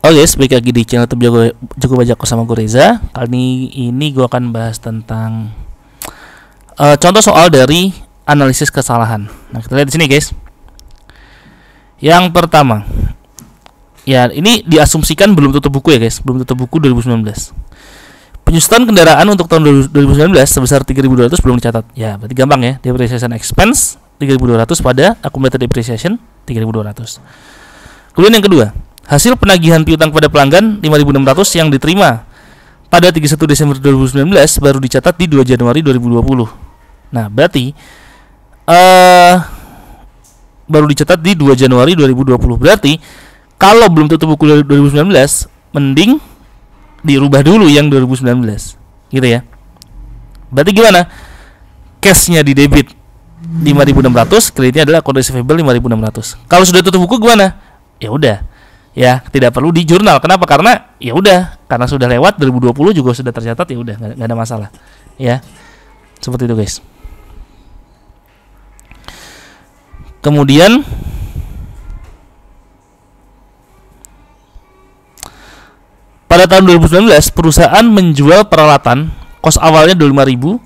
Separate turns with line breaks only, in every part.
Oke, balik lagi di channel YouTube Jago Bajako sama gue Reza. Kali ini gue akan bahas tentang contoh soal dari analisis kesalahan. Nah, kita lihat di sini, guys. Yang pertama, ya ini diasumsikan belum tutup buku ya, guys. Belum tutup buku 2019. Penyusutan kendaraan untuk tahun 2019 sebesar 3.200 belum dicatat. Ya, berarti gampang ya. Depreciation expense 3.200 pada accumulated depreciation 3.200. Kemudian yang kedua, hasil penagihan piutang pada pelanggan 5.600 yang diterima pada 31 Desember 2019 baru dicatat di 2 Januari 2020. Nah, berarti baru dicatat di 2 Januari 2020. Berarti kalau belum tutup buku 2019, mending dirubah dulu yang 2019. Gitu ya. Berarti gimana? Cash-nya di debit 5.600, kreditnya adalah account receivable 5.600. Kalau sudah tutup buku gimana? Ya udah. Ya, tidak perlu di jurnal. Kenapa? Karena ya udah, karena sudah lewat 2020 juga sudah tercatat, ya udah, nggak ada masalah. Ya. Seperti itu, guys. Kemudian pada tahun 2019 perusahaan menjual peralatan kos awalnya 25.000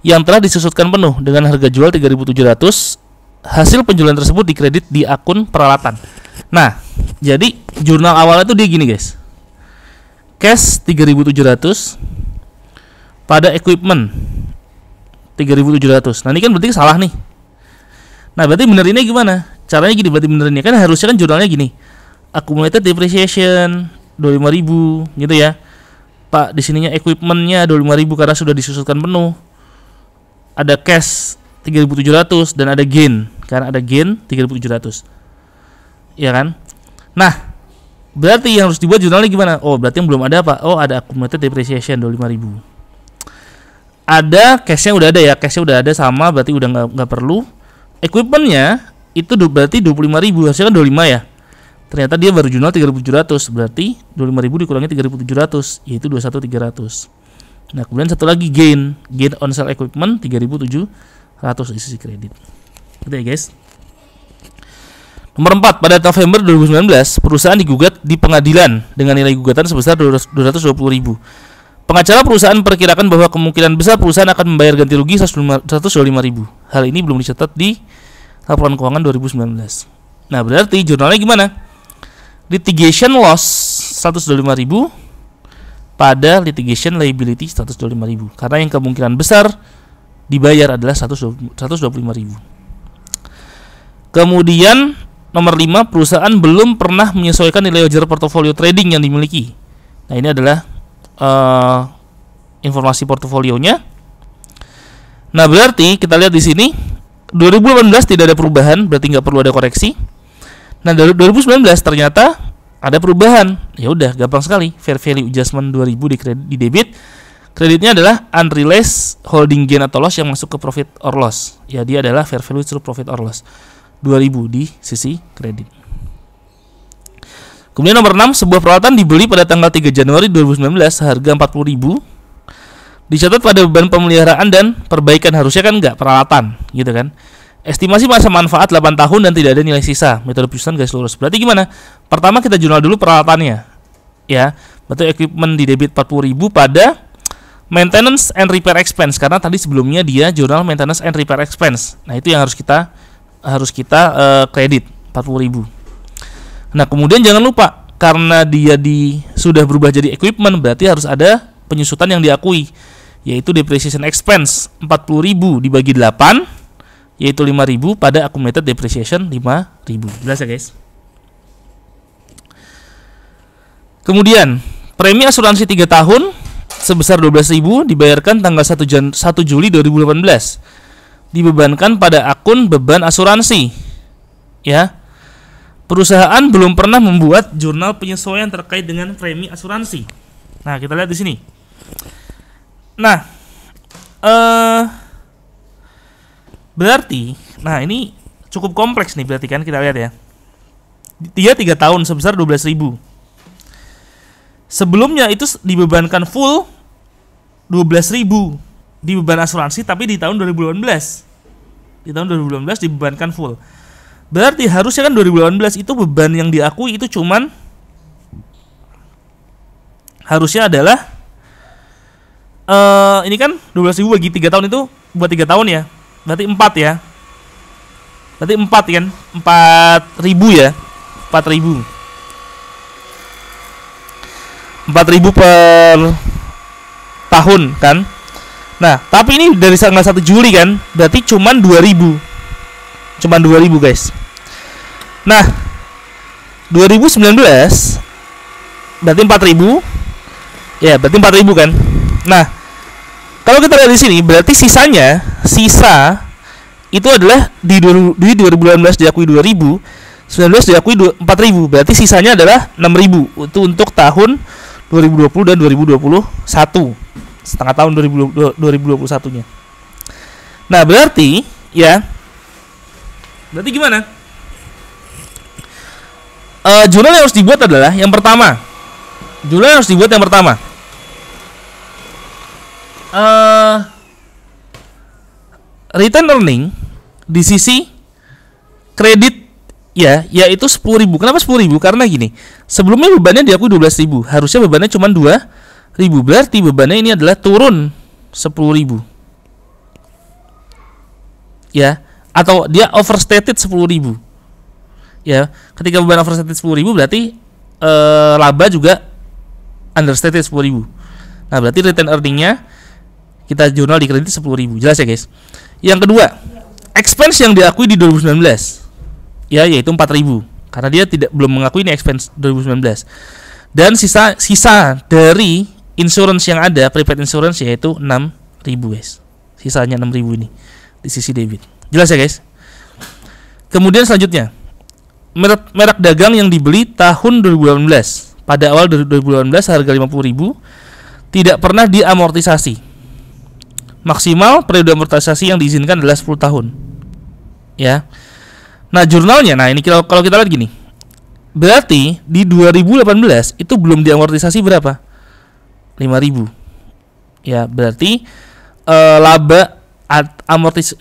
yang telah disusutkan penuh dengan harga jual 3.700. Hasil penjualan tersebut dikredit di akun peralatan. Nah, jadi jurnal awalnya tuh dia gini, guys. Cash 3.700 pada equipment 3.700. Nah, ini kan berarti salah nih. Nah, berarti benerinnya gimana? Caranya gini, berarti benerinnya kan harusnya kan jurnalnya gini. Accumulated depreciation 25.000 gitu ya. Pak, di sininya equipmentnya 25.000 karena sudah disusutkan penuh. Ada cash 3.700 dan ada gain karena ada gain 3.700. Ya kan? Nah, berarti yang harus dibuat jurnalnya gimana? Oh, berarti yang belum ada apa? Oh, ada accumulated depreciation 25.000. Ada cash-nya udah ada ya, cash-nya udah ada sama, berarti udah nggak perlu. Equipment-nya itu berarti 25.000, harusnya kan 25 ya. Ternyata dia baru jurnal 3.700, berarti 25.000 dikurangi 3.700, yaitu 21.300. Nah, kemudian satu lagi gain on sale equipment 3.700 di sisi kredit. Gitu ya, guys. Nomor 4, pada November 2019, perusahaan digugat di pengadilan dengan nilai gugatan sebesar 220.000. Pengacara perusahaan memperkirakan bahwa kemungkinan besar perusahaan akan membayar ganti rugi 125.000. Hal ini belum dicatat di laporan keuangan 2019. Nah, berarti jurnalnya gimana? Litigation loss 125.000 pada litigation liability 125.000. Karena yang kemungkinan besar dibayar adalah 125.000. Kemudian nomor 5, perusahaan belum pernah menyesuaikan nilai wajar portofolio trading yang dimiliki. Nah, ini adalah informasi portofolionya. Nah, berarti kita lihat di sini 2018 tidak ada perubahan, berarti nggak perlu ada koreksi. Nah, dari 2019 ternyata ada perubahan. Ya udah, gampang sekali. Fair value adjustment 2.000 di debit. Kreditnya adalah unrealized holding gain atau loss yang masuk ke profit or loss. Ya, dia adalah fair value through profit or loss. 2.000 di sisi kredit. Kemudian nomor 6, sebuah peralatan dibeli pada tanggal 3 Januari 2019 seharga 40.000. Dicatat pada beban pemeliharaan dan perbaikan, harusnya kan enggak peralatan, gitu kan. Estimasi masa manfaat 8 tahun dan tidak ada nilai sisa. Metode penyusunan garis lurus. Berarti gimana? Pertama kita jurnal dulu peralatannya. Ya, betul, equipment di debit 40.000 pada maintenance and repair expense, karena tadi sebelumnya dia jurnal maintenance and repair expense. Nah, itu yang harus kita kredit 40.000. Nah, kemudian jangan lupa karena dia sudah berubah jadi equipment, berarti harus ada penyusutan yang diakui, yaitu depreciation expense 40.000 dibagi 8, yaitu 5.000 pada accumulated depreciation 5.000. Jelas ya, guys? Kemudian premi asuransi 3 tahun sebesar 12.000 dibayarkan tanggal 1 Juli 2018. Dibebankan pada akun beban asuransi. Ya. Perusahaan belum pernah membuat jurnal penyesuaian terkait dengan premi asuransi. Nah, kita lihat di sini. Nah, berarti, nah ini cukup kompleks nih, berarti kan kita lihat ya. Dia 3 tahun sebesar 12.000. Sebelumnya itu dibebankan full 12.000 di beban asuransi, tapi di tahun 2018. Di tahun 2018 dibebankan full. Berarti harusnya kan 2018 itu beban yang diakui itu cuman harusnya adalah ini kan 12.000 bagi 3 tahun itu buat 3 tahun ya. Berarti 4 ya. Berarti 4 kan? 4.000 ya. 4.000. 4.000 per tahun kan. Nah, tapi ini dari tanggal 1 Juli kan, berarti cuman 2.000. Cuman 2.000 guys. Nah, 2019 berarti 4.000. Ya, berarti 4.000 kan. Nah, kalau kita lihat di sini berarti sisa itu adalah di 2018 diakui 2.000, 19 diakui 4.000. Berarti sisanya adalah 6.000. Itu untuk tahun 2020 dan 2021. Setengah tahun 2021-nya. Nah, berarti ya. Berarti gimana? Jurnal yang harus dibuat adalah yang pertama. Jurnal yang harus dibuat yang pertama. Return earning di sisi kredit ya, yaitu 10.000. Kenapa 10.000? Karena gini, sebelumnya bebannya diakui 12.000, harusnya bebannya cuma 2.000. Berarti bebannya ini adalah turun 10.000. Ya, atau dia overstated 10.000. Ya, ketika beban overstated 10.000 berarti laba juga understated 10.000. Nah, berarti return earning-nya kita jurnal di kredit 10.000. Jelas ya, guys? Yang kedua, expense yang diakui di 2019. Ya, yaitu 4.000. Karena dia belum mengakui ini expense 2019. Dan sisa dari insurance yang ada, prepaid insurance, yaitu 6.000, guys. Sisanya 6.000 ini di sisi debit. Jelas ya, guys? Kemudian selanjutnya, merek dagang yang dibeli tahun 2018. Pada awal 2018 harga 50.000, tidak pernah diamortisasi. Maksimal periode amortisasi yang diizinkan adalah 10 tahun. Ya. Nah, jurnalnya, nah ini kalau kita lihat gini. Berarti di 2018 itu belum diamortisasi berapa? 5.000. Ya, berarti laba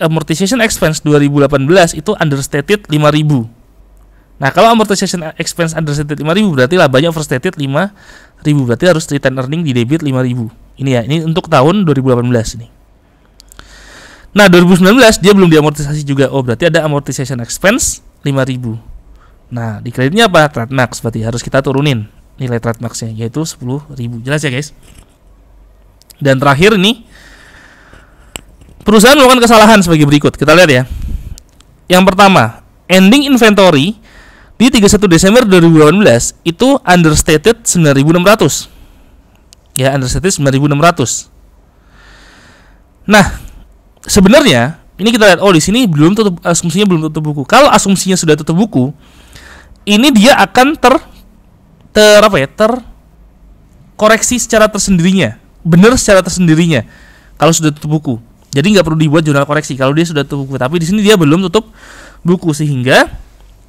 amortization expense 2018 itu understated 5.000. Nah, kalau amortization expense understated 5.000 berarti labanya overstated 5.000. Berarti harus return earning di debit 5.000. Ini ya, ini untuk tahun 2018 ini. Nah, 2019 dia belum diamortisasi juga. Oh, berarti ada amortization expense 5.000. Nah, di kreditnya apa? Trade max, berarti harus kita turunin nilai trade max-nya, yaitu 10.000. Jelas ya, guys? Dan terakhir ini, perusahaan melakukan kesalahan sebagai berikut. Kita lihat ya. Yang pertama, ending inventory di 31 Desember 2018 itu understated 9.600. Ya, understated 9.600. Nah, sebenarnya ini kita lihat, oh di sini asumsinya belum tutup buku. Kalau asumsinya sudah tutup buku, ini dia akan terkoreksi secara tersendirinya, benar secara tersendirinya kalau sudah tutup buku. Jadi nggak perlu dibuat jurnal koreksi kalau dia sudah tutup buku. Tapi di sini dia belum tutup buku, sehingga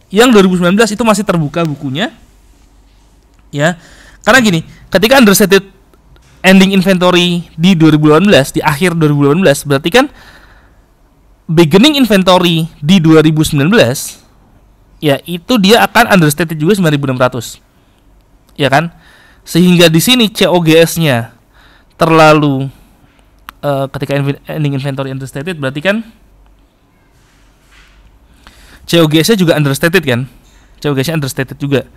yang 2019 itu masih terbuka bukunya. Ya, karena gini, ketika understated ending inventory di 2018, di akhir 2018, berarti kan beginning inventory di 2019 ya itu dia akan understated juga 9.600. Ya kan? Sehingga di sini COGS-nya terlalu ketika ending inventory understated, berarti kan COGS-nya juga understated kan? COGS-nya understated juga.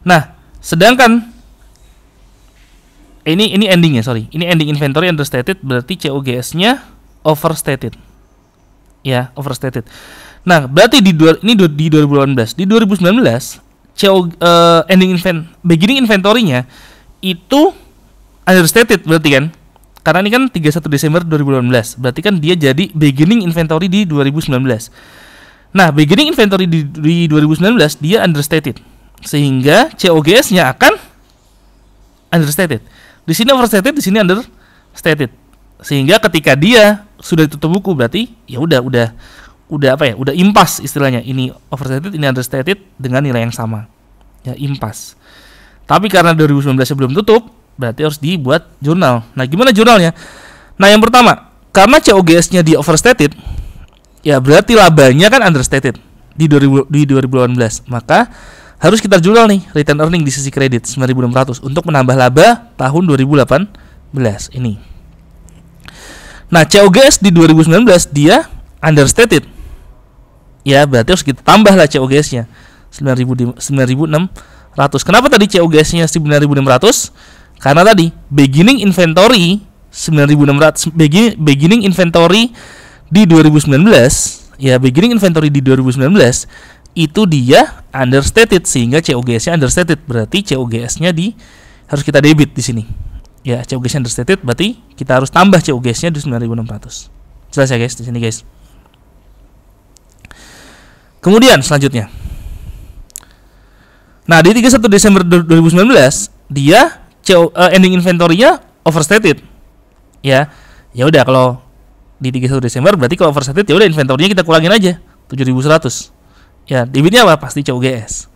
Nah, sedangkan ini endingnya, sorry. Ini ending inventory understated, berarti COGS-nya overstated. Ya, overstated. Nah, berarti di 2018. Di 2019 beginning inventory-nya itu understated berarti kan? Karena ini kan 31 Desember 2018. Berarti kan dia jadi beginning inventory di 2019. Nah, beginning inventory di 2019 dia understated. Sehingga COGS-nya akan understated. Di sini overstated, di sini understated. Sehingga ketika dia sudah ditutup buku berarti ya udah impas istilahnya. Ini overstated, ini understated dengan nilai yang sama. Ya, impas. Tapi karena 2019 belum tutup, berarti harus dibuat jurnal. Nah, gimana jurnalnya? Nah, yang pertama, karena COGS-nya di overstated, ya berarti labanya kan understated di 2018. Maka harus kita jual nih return earning di sisi kredit 9.600 untuk menambah laba tahun 2018 ini. Nah, COGS di 2019 dia understated. Ya, berarti harus kita tambah lah COGS-nya 9.600. Kenapa tadi COGS-nya 9.600? Karena tadi beginning inventory 9.600, beginning inventory di 2019, ya beginning inventory di 2019 itu dia understated sehingga COGS-nya understated. Berarti COGS-nya harus kita debit di sini. Ya, COGS-nya understated berarti kita harus tambah COGS-nya di 9.600. Jelas ya guys di sini guys. Kemudian selanjutnya. Nah, di 31 Desember 2019 dia ending inventory-nya overstated. Ya udah kalau di 31 Desember berarti kalau overstated ya udah inventory-nya kita kurangin aja 7.100. Ya, debitnya apa? Pasti COGS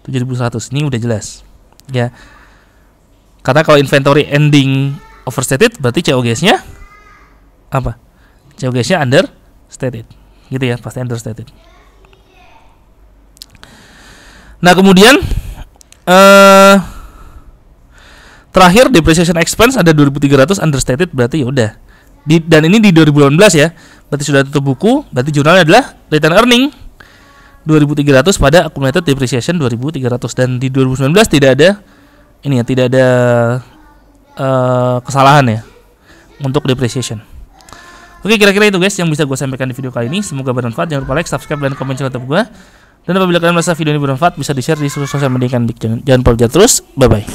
7.100. Ini udah jelas. Ya. Karena kalau inventory ending overstated berarti COGS-nya apa? COGS-nya understated. Gitu ya, pasti understated. Nah, kemudian terakhir depreciation expense ada 2.300 understated berarti ya udah. Dan ini di 2018 ya. Berarti sudah tutup buku, berarti jurnalnya adalah return earning 2.300 pada accumulated depreciation 2.300 dan di 2019 tidak ada ini ya, tidak ada kesalahan ya untuk depreciation. Oke, kira-kira itu guys yang bisa gue sampaikan di video kali ini. Semoga bermanfaat. Jangan lupa like, subscribe, dan komen channel YouTube gue. Dan apabila kalian merasa video ini bermanfaat bisa di-share di seluruh sosial media kan. Jangan lupa terus. Bye bye.